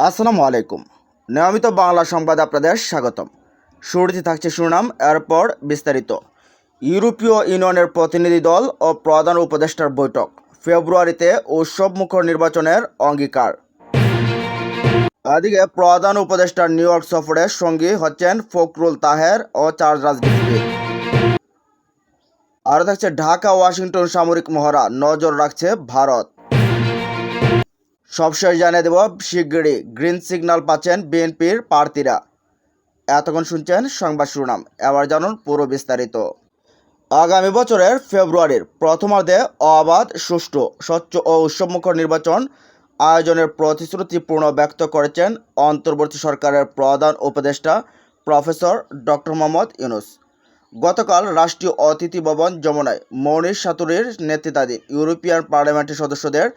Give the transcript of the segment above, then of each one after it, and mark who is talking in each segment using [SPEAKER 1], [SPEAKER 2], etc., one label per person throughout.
[SPEAKER 1] আসসালামু আলাইকুম। নিয়মিত বাংলা সংবাদ আপনাদের স্বাগতম। শুরুতে থাকছে শিরোনাম, এরপর বিস্তারিত। ইউরোপীয় ইউনিয়নের প্রতিনিধি দল ও প্রধান উপদেষ্টার বৈঠক, ফেব্রুয়ারিতে উৎসবমুখর নির্বাচনের অঙ্গীকার। এদিকে প্রধান উপদেষ্টার নিউ ইয়র্ক সফরে সঙ্গী হচ্ছেন ফখরুল তাহের ও চার রাজনীতিবিদ। আরও থাকছে ঢাকা ওয়াশিংটন সামরিক মহড়া, নজর রাখছে ভারত। সবশেষ জানিয়ে দেব, শিগগিরই গ্রিন সিগন্যাল পাচ্ছেন বিএনপির প্রার্থীরা। এতক্ষণ শুনছেন সংবাদ শিরোনাম, এবার জানুন পুরো বিস্তারিত। আগামী বছরের ফেব্রুয়ারির প্রথমার্ধে অবাধ, সুষ্ঠু, স্বচ্ছ ও উৎসবমুখর নির্বাচন আয়োজনের প্রতিশ্রুতিপূর্ণ ব্যক্ত করেছেন অন্তর্বর্তী সরকারের প্রধান উপদেষ্টা প্রফেসর ডক্টর মোহাম্মদ ইউনূস। গতকাল রাষ্ট্রীয় অতিথি ভবন যমুনায় মনীষ সাতুরির নেতৃত্বাধীন ইউরোপিয়ান পার্লামেন্টের সদস্যদের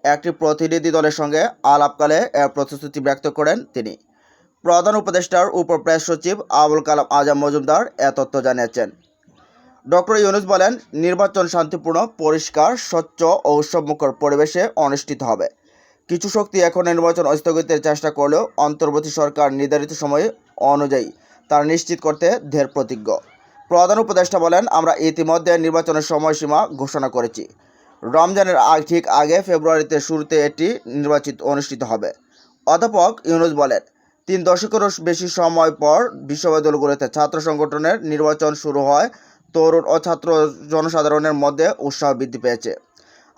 [SPEAKER 1] একটি প্রতিনিধি দলের সঙ্গে আলাপকালে এর প্রতিশ্রুতি ব্যক্ত করেন তিনি। প্রধান উপদেষ্টার উপর প্রেস সচিব আবুল কালাম আজাদ মজুমদার এ তথ্য জানিয়েছেন। ডক্টর ইউনূস বলেন, নির্বাচন শান্তিপূর্ণ, পরিষ্কার, স্বচ্ছ ও উৎসবমুখর পরিবেশে অনুষ্ঠিত হবে। কিছু শক্তি এখন নির্বাচন স্থগিতের চেষ্টা করলেও অন্তর্বর্তী সরকার নির্ধারিত সময় অনুযায়ী তার নিশ্চিত করতে দৃঢ় প্রতিজ্ঞ। প্রধান উপদেষ্টা বলেন, আমরা ইতিমধ্যে নির্বাচনের সময়সীমা ঘোষণা করেছি। রমজানের ঠিক আগে ফেব্রুয়ারিতে শুরুতে এটি অনুষ্ঠিত হবে। অধ্যাপক ইউনূস বলেন, 3 দশকেরও বেশি সময় পর বিশ্ববিদ্যালয়গুলোতে ছাত্র সংগঠনের নির্বাচন শুরু হয়, তরুণ ও ছাত্র জনসাধারণের মধ্যে উৎসাহ বৃদ্ধি পেয়েছে।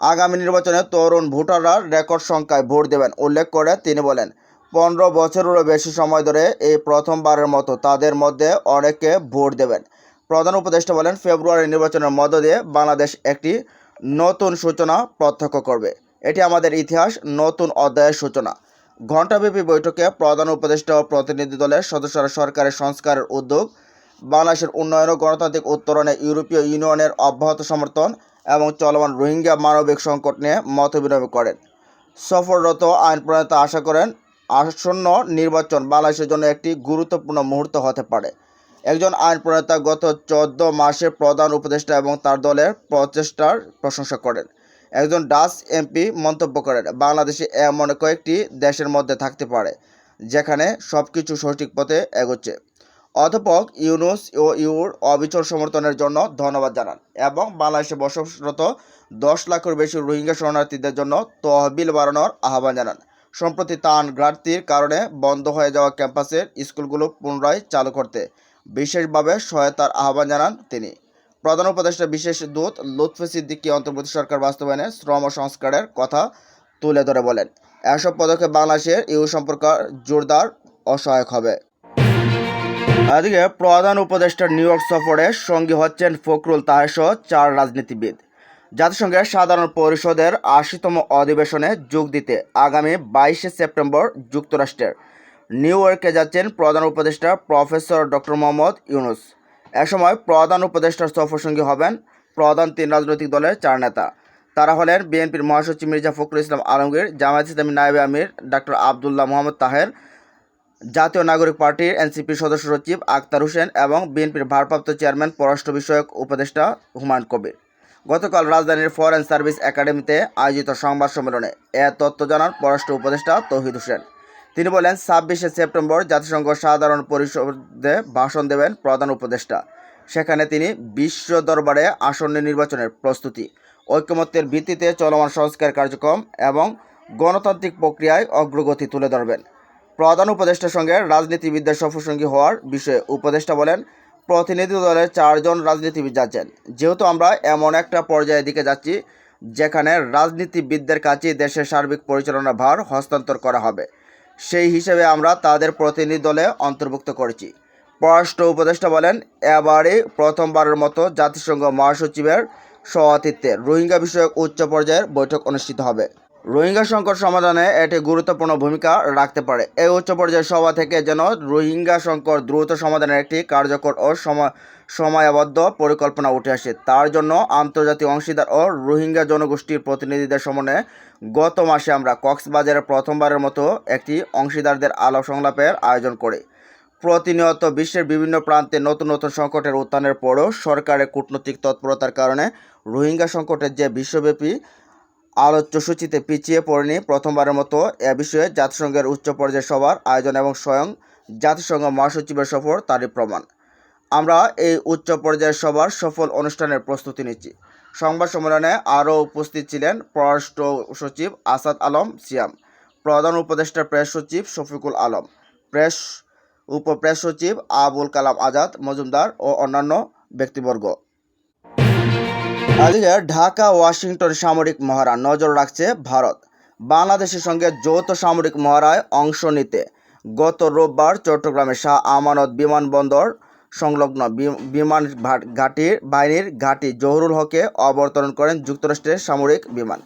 [SPEAKER 1] আগামী নির্বাচনে তরুণ ভোটাররা রেকর্ড সংখ্যায় ভোট দেবেন উল্লেখ করে তিনি বলেন, 15 বছরেরও বেশি সময় ধরে এই প্রথমবারের মতো তাদের মধ্যে অনেকে ভোট দেবেন। প্রধান উপদেষ্টা বলেন, ফেব্রুয়ারি নির্বাচনের মধ্য দিয়ে বাংলাদেশ একটি নতুন সূচনা প্রত্যক্ষ করবে। এটি আমাদের ইতিহাস নতুন অধ্যায়ের সূচনা। ঘণ্টাব্যাপী বৈঠকে প্রধান উপদেষ্টা ও প্রতিনিধি দলের সদস্যরা সরকারের সংস্কারের উদ্যোগ, বাংলাদেশের উন্নয়ন ও গণতান্ত্রিক উত্তরণে ইউরোপীয় ইউনিয়নের অব্যাহত সমর্থন এবং চলমান রোহিঙ্গা মানবিক সংকট নিয়ে মতবিনিময় করেন। সফররত আইন প্রণেতা আশা করেন, আসন্ন নির্বাচন বাংলাদেশের জন্য একটি গুরুত্বপূর্ণ মুহূর্ত হতে পারে। একজন আইন প্রণেতা গত 14 মাসে প্রধান উপদেষ্টা এবং তার দলের প্রচেষ্টার প্রশংসা করেন। একজন ডাচ এমপি মন্তব্য করেন, বাংলাদেশে এমন কয়েকটি দেশের মধ্যে থাকতে পারে যেখানে সব কিছু সঠিক পথে এগোচ্ছে। অধ্যাপক ইউনূস ও ইউর অবিচল সমর্থনের জন্য ধন্যবাদ জানান এবং বাংলাদেশে বসবাসরত 10 লাখের বেশি রোহিঙ্গা শরণার্থীদের জন্য তহবিল বাড়ানোর আহ্বান জানান। সম্প্রতি ত্রাণ ঘাটতির কারণে বন্ধ হয়ে যাওয়া ক্যাম্পাসের স্কুলগুলো পুনরায় চালু করতে বিশেষভাবে সহায়তার আহ্বান জানান তিনি। প্রধান উপদেষ্টা বিশেষ দূত লুৎফি সিদ্দিকী অন্তর্বর্তী সরকার বাস্তবায়নে শ্রম সংস্কারের কথা তুলে ধরে বলেন, এসব পদক্ষেপ বাংলাদেশের ইউ সম্পর্ক জোরদার ও সহায়ক হবে। এদিকে প্রধান উপদেষ্টার নিউ ইয়র্ক সফরে সঙ্গী হচ্ছেন ফখরুল তাহের সহ 4 রাজনীতিবিদ। জাতিসংঘের সাধারণ পরিষদের 80তম অধিবেশনে যোগ দিতে আগামী 22শে সেপ্টেম্বর যুক্তরাষ্ট্রের নিউ ইয়র্কে যাচ্ছেন প্রধান উপদেষ্টা প্রফেসর ডক্টর মোহাম্মদ ইউনূস। এ সময় প্রধান উপদেষ্টার সফরসঙ্গী হবেন প্রধান 3 রাজনৈতিক দলের 4 নেতা। তারা হলেন বিএনপির মহাসচিব মির্জা ফখরুল ইসলাম আলমগীর, জামায়াতে ইসলামী নায়েবে আমির ডক্টর আবদুল্লাহ মোহাম্মদ তাহের, জাতীয় নাগরিক পার্টির এনসিপির সদস্য সচিব আক্তার হোসেন এবং বিএনপির ভারপ্রাপ্ত চেয়ারম্যান পররাষ্ট্র বিষয়ক উপদেষ্টা হুমায়ুন কবির। গতকাল রাজধানীর ফরেন সার্ভিস একাডেমিতে আয়োজিত সংবাদ সম্মেলনে এ তথ্য জানান পররাষ্ট্র উপদেষ্টা তৌহিদ হোসেন। তিনি বলেন, 26শে সেপ্টেম্বর জাতিসংঘ সাধারণ পরিষদে ভাষণ দেবেন প্রধান উপদেষ্টা। সেখানে তিনি বিশ্ব দরবারে আসন্ন নির্বাচনের প্রস্তুতি, ঐকমত্যের ভিত্তিতে চলমান সংস্কার কার্যক্রম এবং গণতান্ত্রিক প্রক্রিয়ায় অগ্রগতি তুলে ধরবেন। প্রধান উপদেষ্টার সঙ্গে রাজনীতিবিদদের সফরসঙ্গী হওয়ার বিষয়ে উপদেষ্টা বলেন, প্রতিনিধি দলের 4 জন রাজনীতিবিদ যাচ্ছেন। যেহেতু আমরা এমন একটা পর্যায়ের দিকে যাচ্ছি যেখানে রাজনীতিবিদদের কাছে দেশের সার্বিক পরিচালনার ভার হস্তান্তর করা হবে, সেই হিসেবে আমরা তাদের প্রতিনিধি দলে অন্তর্ভুক্ত করেছি। পররাষ্ট্র উপদেষ্টা বলেন, এবারই প্রথমবারের মতো জাতিসংঘ মহাসচিবের সভাপতিত্বে রোহিঙ্গা বিষয়ক উচ্চ পর্যায়ের বৈঠক অনুষ্ঠিত হবে। রোহিঙ্গা সংকট সমাধানে এটি গুরুত্বপূর্ণ ভূমিকা রাখতে পারে। এই উচ্চ পর্যায়ের সভা থেকে যেন রোহিঙ্গা সংকট দ্রুত সমাধানের একটি কার্যকর ও সময়াবদ্ধ পরিকল্পনা উঠে আসে। তার জন্য আন্তর্জাতিক অংশীদার ও রোহিঙ্গা জনগোষ্ঠীর প্রতিনিধিদের সমন্বয়ে গত মাসে আমরা কক্সবাজারে প্রথমবারের মতো একটি অংশীদারদের আলাপ সংলাপের আয়োজন করি। প্রতিনিয়ত বিশ্বের বিভিন্ন প্রান্তে নতুন নতুন সংকটের উত্থানের পরও সরকারের কূটনৈতিক তৎপরতার কারণে রোহিঙ্গা সংকটের যে বিশ্বব্যাপী আলোচ্যসূচিতে পিছিয়ে পড়েনি প্রথমবারের মতো এ বিষয়ে জাতিসংঘের উচ্চ পর্যায়ের সভার আয়োজন এবং স্বয়ং জাতিসংঘ মহাসচিবের সফর তারই প্রমাণ। আমরা এই উচ্চ পর্যায়ের সভার সফল অনুষ্ঠানের প্রস্তুতি নিচ্ছি। সংবাদ সম্মেলনে আরও উপস্থিত ছিলেন পররাষ্ট্র সচিব আসাদ আলম সিয়াম, প্রধান উপদেষ্টা প্রেস সচিব শফিকুল আলম, প্রেস সচিব আবুল কালাম আজাদ মজুমদার ও অন্যান্য ব্যক্তিবর্গ। এদিকে ঢাকা ওয়াশিংটন সামরিক মহড়া নজর রাখছে ভারত। বাংলাদেশের সঙ্গে যৌথ সামরিক মহড়ায় অংশ নিতে গত রোববার চট্টগ্রামের শাহ আমানত বিমানবন্দর সংলগ্ন বিমান বাহিনীর ঘাঁটি জহুরুল হকে অবতরণ করেন যুক্তরাষ্ট্রের সামরিক বিমান,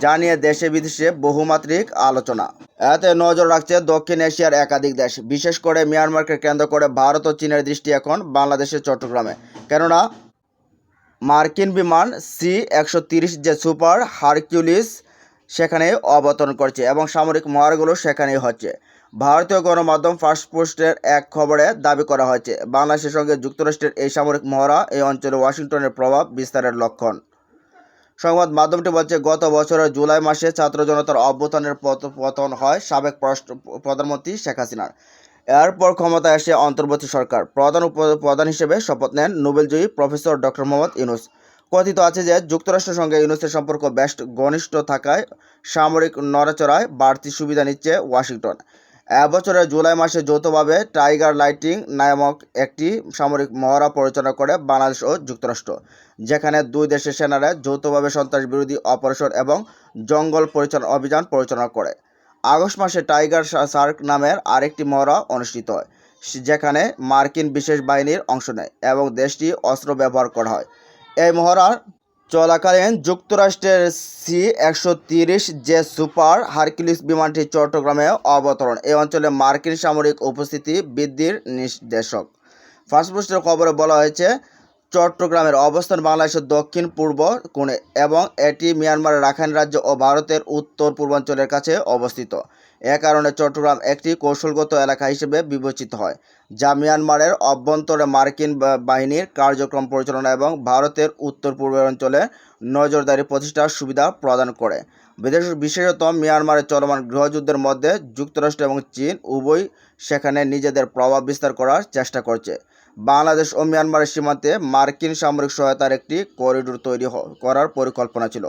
[SPEAKER 1] যা নিয়ে দেশে বিদেশে বহুমাত্রিক আলোচনা। এতে নজর রাখছে দক্ষিণ এশিয়ার একাধিক দেশ, বিশেষ করে মিয়ানমারকে কেন্দ্র করে ভারত ও চীনের দৃষ্টি এখন বাংলাদেশের চট্টগ্রামে, কেননা মার্কিন বিমান C-130 যে সুপার হারকিউলিস সেখানে অবতরণ করছে এবং সামরিক মহড়াগুলো সেখানেই হচ্ছে। ভারতীয় গণমাধ্যম ফার্স্ট পোস্টের এক খবরে দাবি করা হয়েছে, বাংলাদেশের সঙ্গে যুক্তরাষ্ট্রের এই সামরিক মহড়া এই অঞ্চলে ওয়াশিংটনের প্রভাব বিস্তারের লক্ষণ। সংবাদ মাধ্যমটি বলছে, গত বছরের জুলাই মাসে ছাত্র জনতার অভ্যুত্থানের পতন হয় সাবেক প্রধানমন্ত্রী শেখ হাসিনার। এরপর ক্ষমতায় আসে অন্তর্বর্তী সরকার। প্রধান হিসেবে শপথ নেন নোবেলজয়ী প্রফেসর ডক্টর মোহাম্মদ ইউনূস। কথিত আছে যে যুক্তরাষ্ট্রের সঙ্গে ইউনূসের সম্পর্ক বেশ ঘনিষ্ঠ থাকায় সামরিক নড়াচড়ায় বাড়তি সুবিধা নিচ্ছে ওয়াশিংটন। এবছরের জুলাই মাসে যৌথভাবে টাইগার লাইটিং নামক একটি সামরিক মহড়া পরিচালনা করে বাংলাদেশ ও যুক্তরাষ্ট্র, যেখানে দুই দেশের সেনারা যৌথভাবে সন্ত্রাস বিরোধী অপারেশন এবং জঙ্গল অভিযান পরিচালনা করে। আগস্ট মাসে টাইগার শার্ক নামের আরেকটি মহড়া অনুষ্ঠিত হয়, যেখানে মার্কিন বিশেষ বাহিনীর অংশ নেয় এবং দেশটি অস্ত্র ব্যবহার করা হয়। এই মহড়া চলাকালীন যুক্তরাষ্ট্রের C-130 যে সুপার হারকিউলিস বিমানটি চট্টগ্রামে অবতরণ এই অঞ্চলে মার্কিন সামরিক উপস্থিতি বৃদ্ধির নির্দেশক। ফার্স্ট পোস্টের খবরে বলা হয়েছে, চট্টগ্রামের অবস্থান বাংলাদেশের দক্ষিণ পূর্ব কোণে এবং এটি মিয়ানমারের রাখাইন রাজ্য ও ভারতের উত্তর পূর্বাঞ্চলের কাছে অবস্থিত। এ কারণে চট্টগ্রাম একটি কৌশলগত এলাকা হিসেবে বিবেচিত হয়, যা মিয়ানমারের অভ্যন্তরে মার্কিন বাহিনীর কার্যক্রম পরিচালনা এবং ভারতের উত্তর পূর্বাঞ্চলে নজরদারি প্রতিষ্ঠার সুবিধা প্রদান করে। বিশেষত মিয়ানমারের চলমান গৃহযুদ্ধের মধ্যে যুক্তরাষ্ট্র এবং চীন উভয় সেখানে নিজেদের প্রভাব বিস্তার করার চেষ্টা করছে। বাংলাদেশ ও মিয়ানমারের সীমান্তে মার্কিন সামরিক সহায়তার একটি করিডোর তৈরি করার পরিকল্পনা ছিল,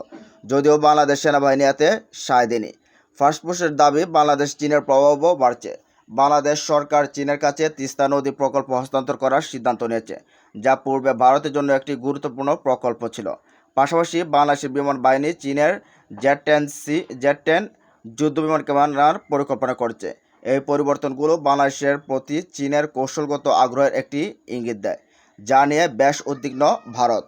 [SPEAKER 1] যদিও বাংলাদেশ সেনাবাহিনী এতে সায় দেয়নি। ফার্স্ট পোস্টের দাবি, বাংলাদেশ চীনের প্রভাবও বাড়ছে। বাংলাদেশ সরকার চীনের কাছে তিস্তা নদী প্রকল্প হস্তান্তর করার সিদ্ধান্ত নিয়েছে, যা পূর্বে ভারতের জন্য একটি গুরুত্বপূর্ণ প্রকল্প ছিল। পাশাপাশি বাংলাদেশের বিমান বাহিনী চীনের Z-10 যুদ্ধবিমান কেনার পরিকল্পনা করছে। এই পরিবর্তনগুলো বাংলাদেশের প্রতি চীনের কৌশলগত আগ্রহের একটি ইঙ্গিত দেয়, যা নিয়ে বেশ উদ্বিগ্ন ভারত।